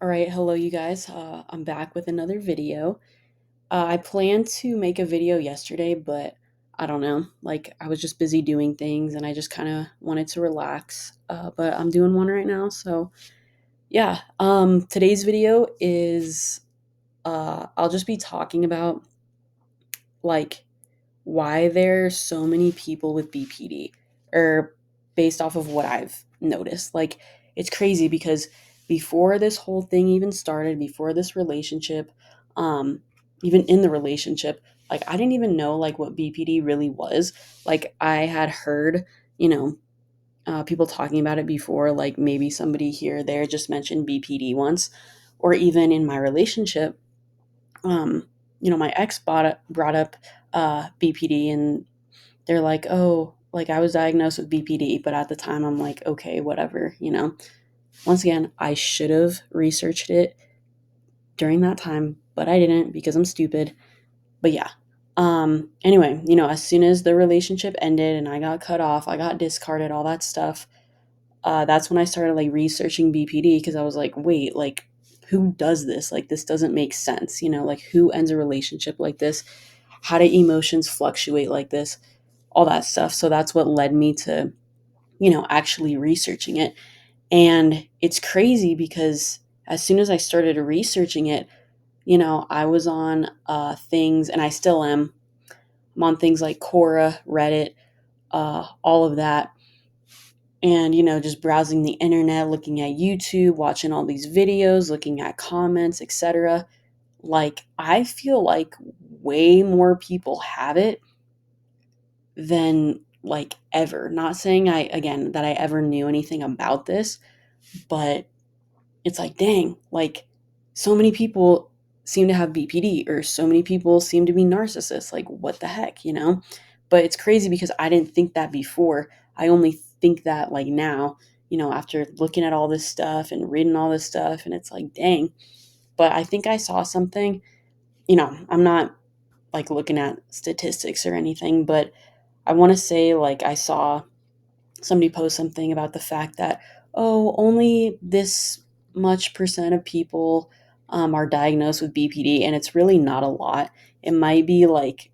All right, hello, you guys. I'm back with another video. I planned to make a video yesterday, but I don't know. Like, I was just busy doing things and I just kind of wanted to relax. But I'm doing one right now. So, yeah. Today's video is I'll just be talking about like why there's so many people with BPD or based off of what I've noticed. Like it's crazy because before this whole thing even started, before this relationship, um even in the relationship, like I didn't even know like what BPD really was. Like I had heard, you know, people talking about it before, like maybe somebody here or there just mentioned BPD once, or even in my relationship, um, my ex brought up BPD, and they're like, oh, like I was diagnosed with BPD, but at the time I'm like, okay, whatever. Once again, I should have researched it during that time, but I didn't because I'm stupid. But yeah. Anyway, as soon as the relationship ended and I got cut off, I got discarded, all that stuff. That's when I started like researching BPD because I was like, wait, like who does this? Like this doesn't make sense, like who ends a relationship like this? How do emotions fluctuate like this? All that stuff. So that's what led me to, actually researching it. And it's crazy because as soon as I started researching it, I was on things, and I still am. I'm on things like Quora, Reddit, all of that, and just browsing the internet, looking at YouTube, watching all these videos, looking at comments, etc. Like I feel like way more people have it than like ever. Not saying I again that I ever knew anything about this, but it's like dang, like so many people seem to have BPD, or so many people seem to be narcissists. Like what the heck? But it's crazy because I didn't think that before. I only think that like now, after looking at all this stuff and reading all this stuff, and it's like dang. But I think I saw something, I'm not like looking at statistics or anything, but I want to say like I saw somebody post something about the fact that, oh, only this much percent of people are diagnosed with BPD, and it's really not a lot. It might be like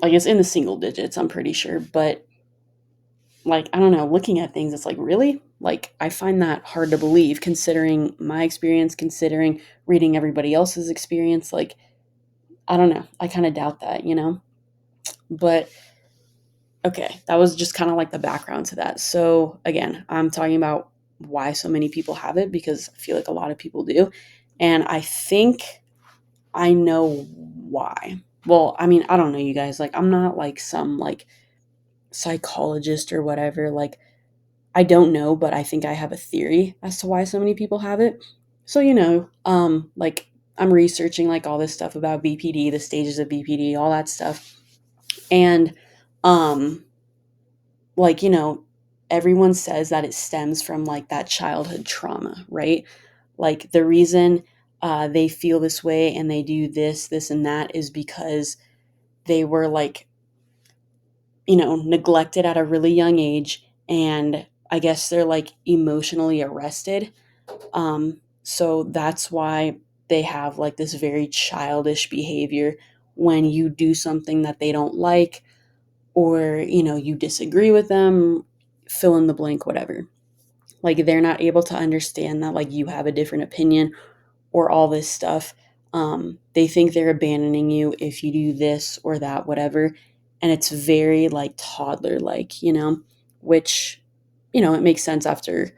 it's in the single digits, I'm pretty sure, but like I don't know, looking at things, it's like really, like I find that hard to believe considering my experience, considering reading everybody else's experience. Like I don't know, I kind of doubt that. But okay, that was just kind of like the background to that. So, again, I'm talking about why so many people have it because I feel like a lot of people do. And I think I know why. Well, I mean, I don't know, you guys. Like, I'm not like some like psychologist or whatever. Like, I don't know, but I think I have a theory as to why so many people have it. So, like I'm researching like all this stuff about BPD, the stages of BPD, all that stuff. And, um, like everyone says that it stems from like that childhood trauma, right? Like the reason they feel this way and they do this and that is because they were like neglected at a really young age, and I guess they're like emotionally arrested. So that's why they have like this very childish behavior when you do something that they don't like, or you disagree with them, fill in the blank, whatever. Like they're not able to understand that like you have a different opinion or all this stuff. They think they're abandoning you if you do this or that, whatever. And it's very like toddler like, which it makes sense after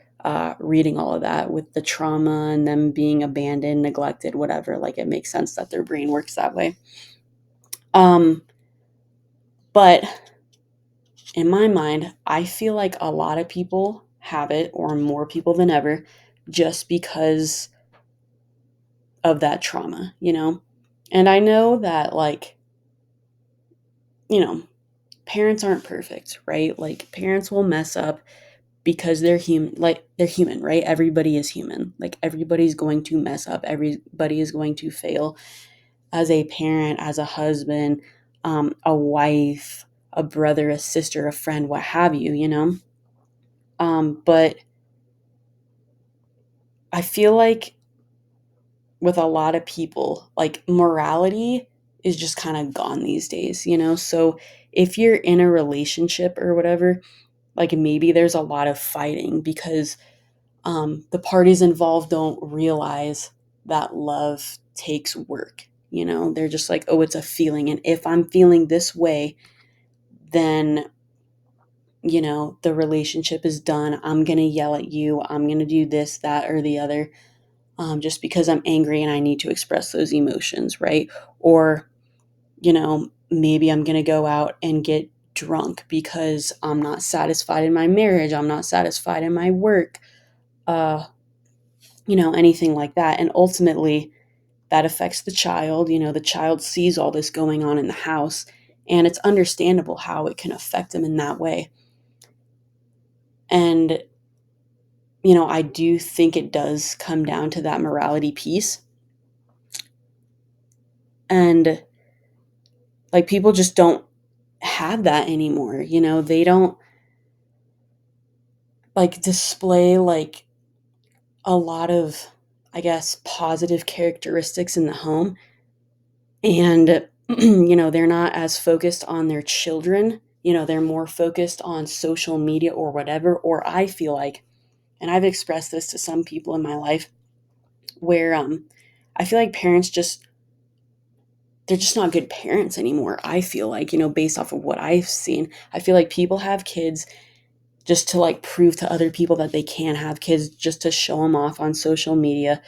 reading all of that with the trauma and them being abandoned, neglected, whatever. Like it makes sense that their brain works that way. um but in my mind, I feel like a lot of people have it, or more people than ever, just because of that trauma. And I know that, like, you know, parents aren't perfect, right? Like, parents will mess up because they're human, like, they're human, right? Everybody is human. Like, everybody's going to mess up, everybody is going to fail as a parent, as a husband, a wife, a brother, a sister, a friend, what have you, but I feel like with a lot of people, like morality is just kind of gone these days, you know? So if you're in a relationship or whatever, like maybe there's a lot of fighting because the parties involved don't realize that love takes work. You know, they're just like, oh, it's a feeling. And if I'm feeling this way, then, you know, the relationship is done. I'm going to yell at you. I'm going to do this, that, or the other just because I'm angry and I need to express those emotions, right? Or, you know, maybe I'm going to go out and get drunk because I'm not satisfied in my marriage. I'm not satisfied in my work. Uh, you know, anything like that. And ultimately, that affects the child. You know, the child sees all this going on in the house, and it's understandable how it can affect them in that way. And, you know, I do think it does come down to that morality piece. And like people just don't have that anymore. You know, they don't like display like a lot of, I guess, positive characteristics in the home. And, you know, they're not as focused on their children. You know, they're more focused on social media or whatever. Or I feel like, and I've expressed this to some people in my life, where I feel like parents just, they're just not good parents anymore. I feel like, you know, based off of what I've seen, I feel like people have kids just to like prove to other people that they can have kids, just to show them off on social media,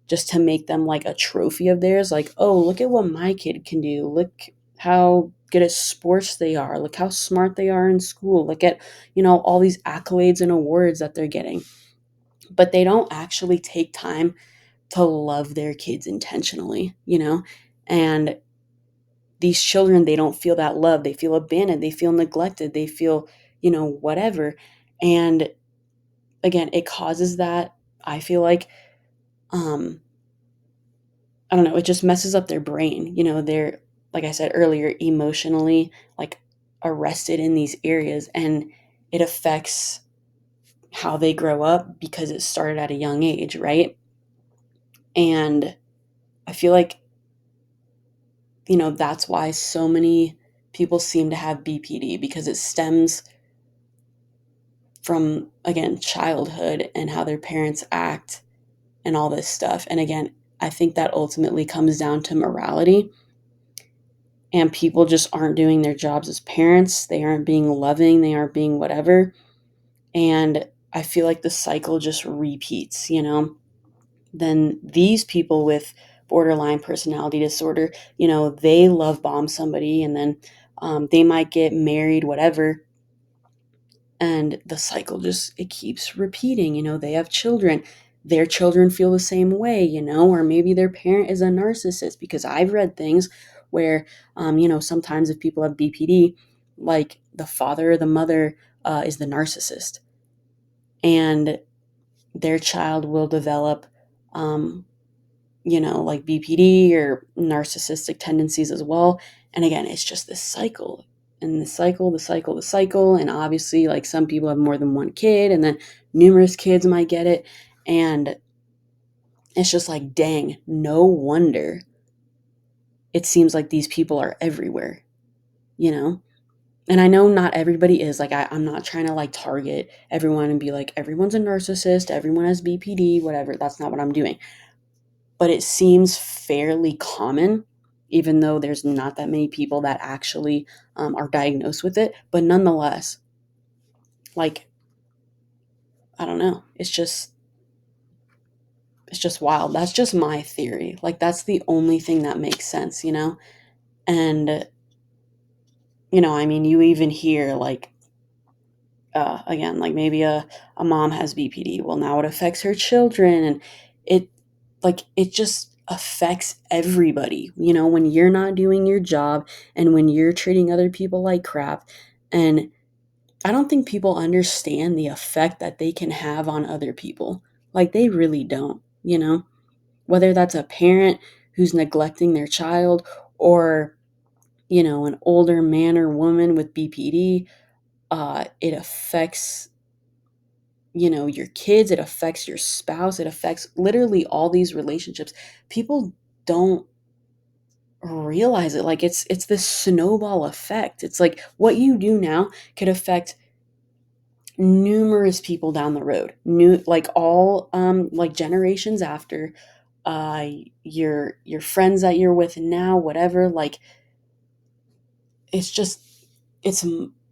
just to make them like a trophy of theirs. Like, oh, look at what my kid can do. Look how good at sports they are. Look how smart they are in school. Look at, you know, all these accolades and awards that they're getting. But they don't actually take time to love their kids intentionally, you know? And these children, they don't feel that love. They feel abandoned. They feel neglected. They feel, you know, whatever. And again, it causes that, I feel like, um, I don't know, it just messes up their brain. You know, they're, like I said earlier, emotionally like arrested in these areas, and it affects how they grow up because it started at a young age, right? And I feel like, you know, that's why so many people seem to have BPD, because it stems from, again, childhood and how their parents act and all this stuff. And again, I think that ultimately comes down to morality, and people just aren't doing their jobs as parents. They aren't being loving, they aren't being whatever. And I feel like the cycle just repeats, you know. Then these people with borderline personality disorder, you know, they love bomb somebody, and then they might get married, whatever, and the cycle just, it keeps repeating. You know, they have children, their children feel the same way, you know, or maybe their parent is a narcissist, because I've read things where you know, sometimes if people have BPD, like the father or the mother is the narcissist, and their child will develop you know, like BPD or narcissistic tendencies as well. And again, it's just this cycle, and the cycle. And obviously, like some people have more than one kid, and then numerous kids might get it. And it's just like, dang, no wonder it seems like these people are everywhere, you know? And I know not everybody is like, I'm not trying to like target everyone and be like, everyone's a narcissist, everyone has BPD, whatever. That's not what I'm doing. But it seems fairly common, even though there's not that many people that actually are diagnosed with it. But nonetheless, like, I don't know, it's just wild. That's just my theory. Like, that's the only thing that makes sense, you know? And, you know, I mean, you even hear like, again, like maybe a mom has BPD. Well, now it affects her children, and it, like, it just affects everybody. You know, when you're not doing your job, and when you're treating other people like crap. And I don't think people understand the effect that they can have on other people. Like, they really don't, you know, whether that's a parent who's neglecting their child, or, you know, an older man or woman with BPD. It affects your kids, it affects your spouse, it affects literally all these relationships. People don't realize it. Like it's this snowball effect. It's like what you do now could affect numerous people down the road. New like all like generations after uh your friends that you're with now, whatever, like it's just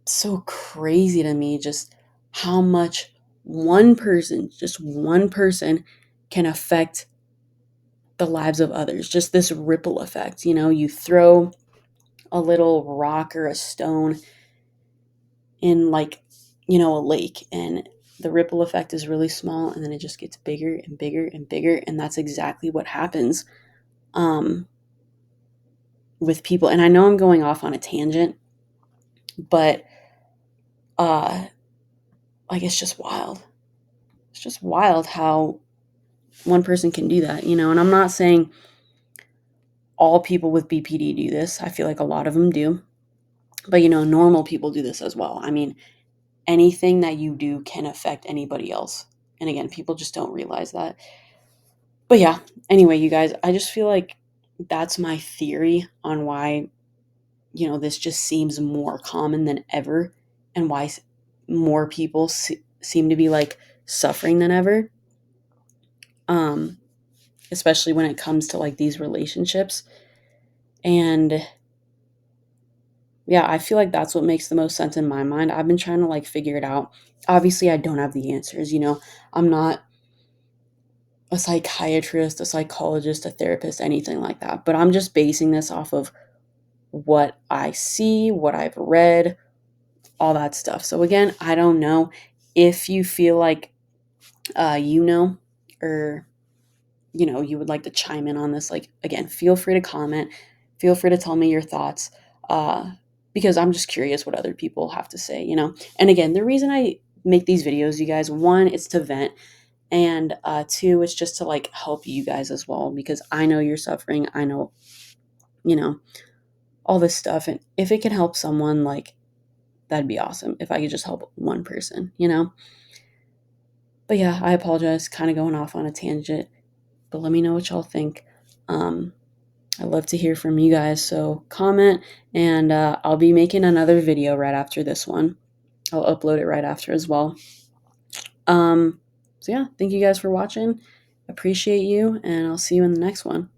so crazy to me just how much just one person can affect the lives of others. Just this ripple effect. You throw a little rock or a stone in, like, a lake, and the ripple effect is really small, and then it just gets bigger and bigger and bigger. And that's exactly what happens um, with people. And I know I'm going off on a tangent, but uh, like it's just wild. It's just wild how one person can do that. And I'm not saying all people with BPD do this. I feel like a lot of them do. But normal people do this as well. I mean, anything that you do can affect anybody else. And again, people just don't realize that. But yeah, anyway, you guys, I just feel like that's my theory on why, this just seems more common than ever, and why more people seem to be like suffering than ever. Um, Especially when it comes to like these relationships. And yeah, I feel like that's what makes the most sense in my mind. I've been trying to like figure it out. Obviously, I don't have the answers. I'm not a psychiatrist, a psychologist, a therapist, anything like that. But I'm just basing this off of what I see, what I've read, all that stuff. So again, I don't know if you feel like or you would like to chime in on this. Like again, feel free to comment. Feel free to tell me your thoughts. Because I'm just curious what other people have to say. And again, the reason I make these videos, you guys, one, it's to vent, and two, it's just to like help you guys as well, because I know you're suffering. I know, you know, all this stuff. And if it can help someone, like, that'd be awesome. If I could just help one person. But yeah, I apologize, kind of going off on a tangent, but let me know what y'all think. Um, I love to hear from you guys. So comment, and I'll be making another video right after this one. I'll upload it right after as well. So yeah, thank you guys for watching. Appreciate you, and I'll see you in the next one.